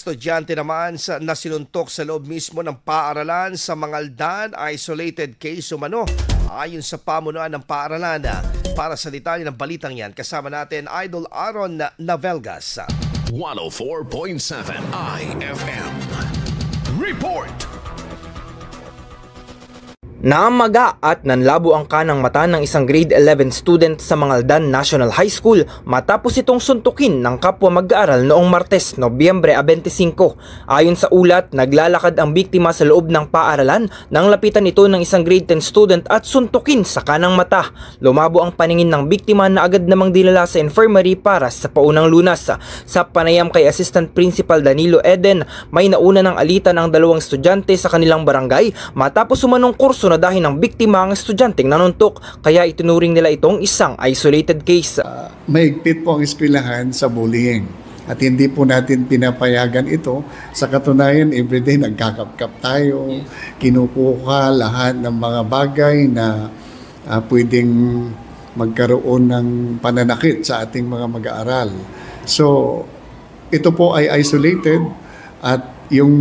estudyante naman na sinuntok sa loob mismo ng paaralan sa Mangaldan, isolated case umano. Ayon sa pamunuan ng paaralan, para sa detalye ng balitang yan, kasama natin Idol Aaron Navelgas. 104.7 IFM Report. Naamaga at nanlabo ang kanang mata ng isang grade 11 student sa Mangaldan National High School matapos itong suntukin ng kapwa mag-aaral noong Martes, Nobyembre 25. Ayon sa ulat, naglalakad ang biktima sa loob ng paaralan nang lapitan ito ng isang grade 10 student at suntukin sa kanang mata. Lumabo ang paningin ng biktima na agad namang dinala sa infirmary para sa paunang lunas. Sa panayam kay Assistant Principal Danilo Eden, may nauna ng alitan ang dalawang estudyante sa kanilang barangay matapos umanong kurso na dahil ng biktima ang estudyanteng nanuntok, kaya itinuring nila itong isang isolated case. Mahigpit po ang eskwelahan sa bullying at hindi po natin pinapayagan ito. Sa katunayan, everyday nagkakapkap tayo, kinukuha lahat ng mga bagay na pwedeng magkaroon ng pananakit sa ating mga mag-aaral. So, ito po ay isolated at yung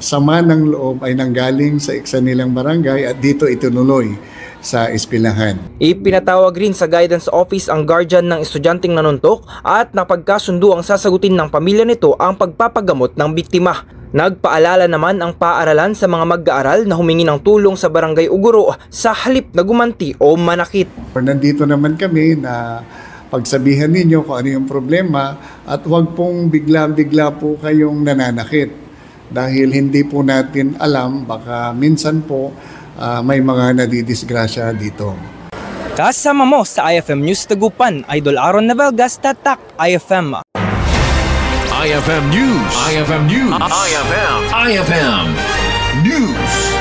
sama ng loob ay nanggaling sa isa nilang barangay at dito itinuloy sa eskwelahan. Ipinatawag rin sa guidance office ang guardian ng estudyanteng nanuntok at napagkasundo ang sasagutin ng pamilya nito ang pagpapagamot ng biktima. Nagpaalala naman ang paaralan sa mga mag-aaral na humingi ng tulong sa barangay Uguro sa halip na gumanti o manakit. Nandito naman kami na pagsabihan ninyo kung ano yung problema at huwag pong bigla-bigla po kayong nananakit. Dahil hindi po natin alam, baka minsan po may mga nadidisgrasya dito. Kasama mo sa IFM News Tagupan, Idol Aaron Navelgas, Tatak IFM. IFM News. IFM News. IFM News.